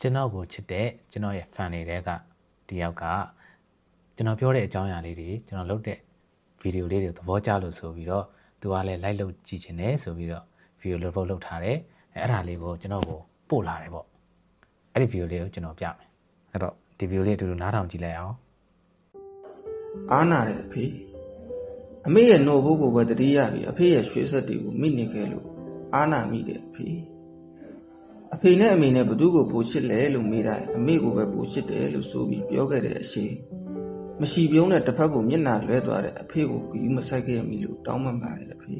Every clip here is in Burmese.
ကျွန်တော်ကိုချစ်တဲ့ကျွန်တော်ရဲ့ fan တွေကတယောက်ကကျွန်တော်ပြောတဲ့အကြောင်းအရာလေးတွေကျွန်တော်လုပ်တဲ့ဗီဒီယိုလေးတွေသဘောကျလို့ဆိုပြီးတော့သူကလည်း like လုပ်ကြည့်ချင်တယ်ဆိုပြီးတော့ဗီဒီယိုလုပ်ထားတယ်အဲ့ဒါလေးကိုကျွန်တော်ကိုပို့လာတယ်ပေါ့အဲ့ဒီဗီဒီယိုလေးကိုကျွန်တော်ပြမယ်အဲ့တော့ဒီဗီဒီယိုလေးအတူတူနားထောင်ကြည့်လိုက်အောင်အားနာတယ်အဖေအမေရဲ့နှုတ်ဘိုးကိုပဲတတိယပြီးအဖေရဲ့ရွှေဆက်တွေကိုမိနေခဲ့လို့အားနာမိတယ်အဖေနဲ့အမေနဲ့ဘသူကိုပို့ချစ်လဲလို့မေးတိုင်းအမေကိုပဲပို့ချစ်တယ်လို့ဆိုပြီးပြောခဲ့တဲ့အရှိမရှိပြုံးတဲ့တစ်ဖက်ကိုမျက်နှာလွဲသွားတဲ့အဖေကိုဂီးမဆိုင်ခဲ့မိလို့တောင်းပန်ပါတယ်အဖေ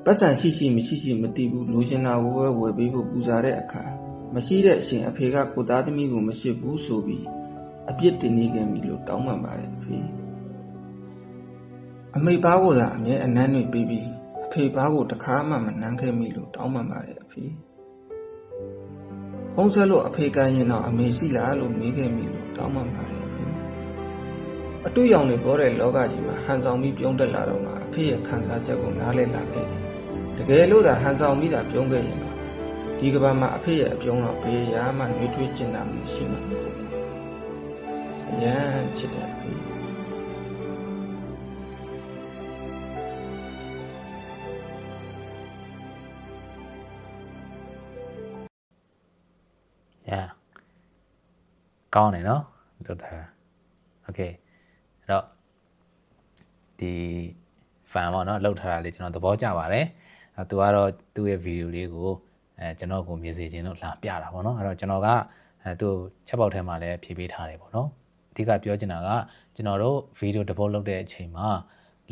ပတ်စံရှိမရှိမသိဘူးလူရှင်နာကိုပဲဝယ်ပေးဖို့ပူဇာတဲ့အခါမရှိတဲ့အရှင်အဖေကကိုသားသမီးကိုမရှိဘူးဆိုပြီးအပြစ်တင်နေခဲ့မိလို့တောင်းပန်ပါတယ်အဖေအမေပါကိုသာအမြဲအနမ်းတွေပြီးပြီးအဖေပါကိုတခါမှမနှမ်းခဲ့မိလို့တောင်းပန်ပါတယ်အဖေဖုံးဆက်လို့အဖေကရင်တော့အမေရှိလားလို့မေးခဲ့မိလို့တောင်းပန်ပါတယ်အဖေအတူရောင်တွေပေါ်တဲ့လောကကြီးမှာဟန်ဆောင်ပြီးပြုံးတက်လာတော့မှအဖေရဲ့ခံစားချက်ကိုနားလည်လာခဲ့တယ်တကယ်လို့သာဟန်ဆောင်ပြီးတာပြုံးခဲ့ရင်တော့ဒီကဘာမှာအဖေရဲ့အပြုံးတော့ဘေးရာမှနှွေးထွေးကျင်တာမရှိမှာအရန်ချစ်တယ်အဖေကောင်းတယ်နော်လုပ်ထားโอเคအဲ့တော့ဒီ fan ပေါ့နော်လုပ်ထားတာလေးကျွန်တော်သဘောကျပါတယ်သူကတော့သူ့ရဲ့ဗီဒီယိုလေးကိုကျွန်တော်ကိုမြင်စေခြင်းလို့လာပြတာပေါ့နော်အဲ့တော့ကျွန်တော်ကသူ့ချက်ပေါက်ထဲမှာလည်းဖြည့်ပေးထားတယ်ပေါ့နော်အဓိကပြောချင်တာကကျွန်တော်တို့ဗီဒီယိုတစ်ပုတ်လုပ်တဲ့အချိန်မှာ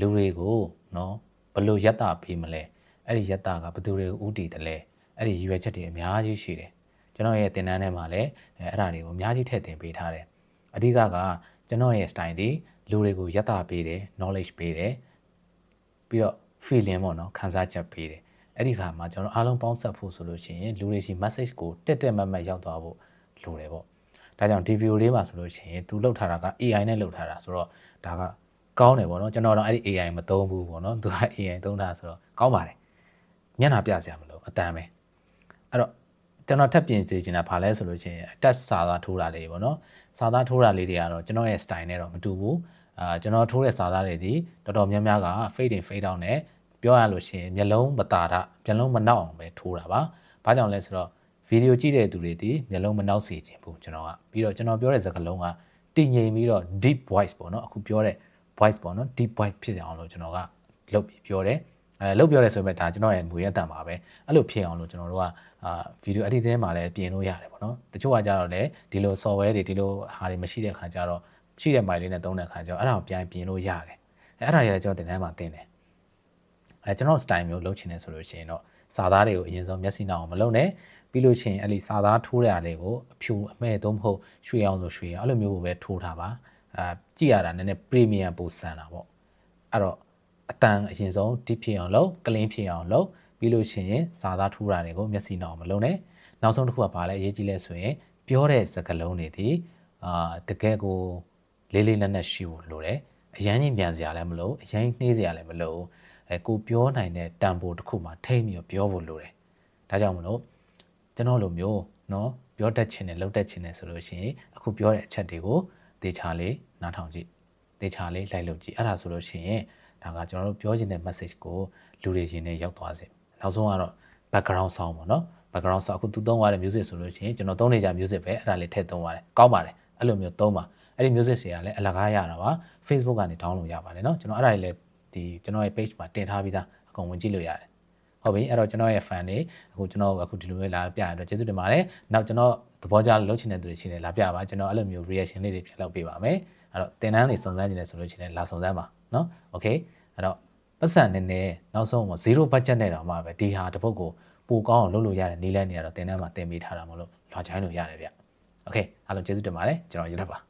လူတွေကိုနော်ဘယ်လိုရက်တာပေးမလဲအဲ့ဒီရက်တာကဘယ်သူတွေကိုဥတည်တယ်လဲအဲ့ဒီရွယ်ချက်တွေအများကြီးရှိတယ်ကျွန်တော်ရဲ့သင်တန်းထဲမှာလည်းအဲ့ဒါတွေကိုအများကြီးထည့်သင်ပေးထားတယ်အဓိကကကျွန်တော်ရဲ့ style ဒီလူတွေကိုရက်တာပေးတယ် knowledge ပေးတယ်ပြီးတော့ feeling ပေါ့နော်ခံစားချက်ပေးတယ်အဲ့ဒီခါမှာကျွန်တော်အားလုံးပေါင်းဆက်ဖို့ဆိုလို့ရှိရင်လူတွေရှိ message ကိုတက်မတ်ရောက်သွားဖို့လိုတယ်ပေါ့ဒါကြောင့်ဒီ video လေးမှာဆိုလို့ရှိရင်သူလုပ်ထားတာက AI နဲ့လုပ်ထားတာဆိုတော့ဒါကကောင်းတယ်ပေါ့နော်ကျွန်တော်တော့အဲ့ဒီ AI မသုံးဘူးပေါ့နော်သူက AI သုံးတာဆိုတော့ကောင်းပါတယ်မျက်နှာပြစရာမလိုအတန်ပဲအဲ့တော့ကျွန်တော်ထပ်ပြင်စေချင်တာဘာလဲဆိုလို့ရှိရင် attach စာသားထိုးတာလေးပေါ့နော်စာသားထိုးတာလေးတွေကတော့ကျွန်တော်ရဲ့ style နဲ့တော့မတူဘူးကျွန်တော်ထိုးတဲ့စာသားတွေဒီတော်တော်များများက fade in fade out နဲ့ပြောရလို့ရှိရင်မျက်လုံးမတာတာမျက်လုံးမနှောက်အောင်ပဲထိုးတာပါဘာကြောင့်လဲဆိုတော့ဗီဒီယိုကြည့်တဲ့သူတွေဒီမျက်လုံးမနှောက်စေချင်ဘူးကျွန်တော်ကပြီးတော့ကျွန်တော်ပြောတဲ့စကားလုံးကတည်ငြိမ်ပြီးတော့ deep voice ပေါ့နော်အခုပြောတဲ့ voice ပေါ့နော် deep voice ဖြစ်အောင်လို့ကျွန်တော်ကလုပ်ပြီးပြောတယ်လုပ်ပြောရဲဆိုပေမဲ့ဒါကျွန်တော်ရဲ့မူရအတန်ပါပဲအဲ့လိုဖြစ်အောင်လို့ကျွန်တော်တို့ကဗီဒီယို editing မှာလည်းပြင်လို့ရတယ်ပေါ့နော်တချို့ကကြတော့လေဒီလို software တွေဒီလိုဟာတွေမရှိတဲ့ခါကျတော့ရှိတဲ့ file လေးနဲ့သုံးတဲ့ခါကျတော့အဲ့ဒါကိုပြန်ပြင်လို့ရတယ်အဲ့ဒါရတယ်ကျွန်တော်တင်တန်းမှာတင်တယ်ကျွန်တော် style မျိုးလုပ်ချင်တယ်ဆိုလို့ရှိရင်တော့စာသားတွေကိုအရင်ဆုံးမျက်စိနှောက်အောင်မလုပ်နဲ့ပြီးလို့ရှိရင်အဲ့ဒီစာသားထိုးရတဲ့ကိုအဖြူအမဲ့သုံးမဟုတ်ရွှေအောင်ဆိုရွှေအောင်အဲ့လိုမျိုးကိုပဲထိုးထားပါကြည့်ရတာနည်းနည်း premium ပိုဆန်တာပေါ့အဲ့တော့အတန်အရင်ဆုံး deep ဖြစ်အောင်လုပ် clean ဖြစ်အောင်လုပ်ပြီးလို့ရှိရင်စာသားထိုးတာတွေကိုမျက်စိနှောက်အောင်မလုပ်နဲ့နောက်ဆုံးတစ်ခုကဘာလဲအရေးကြီးလဲဆိုရင်ပြောတဲ့စကားလုံးတွေဒီတကယ်ကိုလေးလေးနက်နက်ရှိဖို့လိုတယ်အရန်ကြီးမြန်စရာလည်းမလိုအရန်နှေးစရာလည်းမလိုကိုပြောနိုင်တဲ့တန်ဖိုးတစ်ခုမှထိမ့်ပြီးပြောဖို့လိုတယ်ဒါကြောင့်မလို့ကျွန်တော်လိုမျိုးเนาะပြောတတ်ချင်တယ်လုပ်တတ်ချင်တယ်ဆိုလို့ရှိရင်အခုပြောတဲ့အချက်တွေကိုသေချာလေးနားထောင်ကြည့်သေချာလေးလိုက်လုပ်ကြည့်အဲ့ဒါဆိုလို့ရှိရင်ဒါကကျွန်တော်တို့ပြောချင်တဲ့ message ကိုလူတွေရင်ထဲရောက်သွားစေနောက်ဆုံးကတော့ background sound ပေါ့เนาะ background sound အခုသူသုံးရတဲ့ music ဆိုလို့ရှိရင်ကျွန်တော်သုံးနေကြ music ပဲအဲ့ဒါလေးထည့်သုံးရတယ်ကောင်းပါတယ်အဲ့လိုမျိုးသုံးပါအဲ့ဒီ music တွေကလည်းအလကားရတာပါ Facebook ကနေ download ရပါတယ်เนาะကျွန်တော်အဲ့ဒါတွေလည်းဒီကျွန်တော်ရဲ့ page မှာတင်ထားပြီးသားအကုန်ဝင်ကြည့်လို့ရတယ်ဟုတ်ပြီအဲ့တော့ကျွန်တော်ရဲ့ fan တွေအခုကျွန်တော်အခုဒီလိုမျိုးလာပြရတော့ကျေးဇူးတင်ပါတယ်နောက်ကျွန်တော်သဘောကျလုပ်ချင်တဲ့သူတွေရှိတယ်လာပြပါကျွန်တော်အဲ့လိုမျိုး reaction လေးတွေဖြတ်လုပ်ပေးပါမယ်အဲ့တော့တင်တန်းလေးစုံစမ်းနေတယ်ဆိုလို့ရှိရင်လာစုံစမ်းပါเนาะโอเคအဲ့တော့ပတ်စံနေနေနောက်ဆုံးပေါ့0 budget နဲ့တော့မှပဲဒီဟာတစ်ပုတ်ကိုပိုကောင်းအောင်လုပ်လို့ရတဲ့နည်းလမ်းတွေကတော့တင်တန်းမှာတင်ပေးထားတာမလို့လာချိုင်းလို့ရတယ်ဗျโอเคအားလုံးကျေးဇူးတင်ပါတယ်ကျွန်တော်ရည်သက်ပါ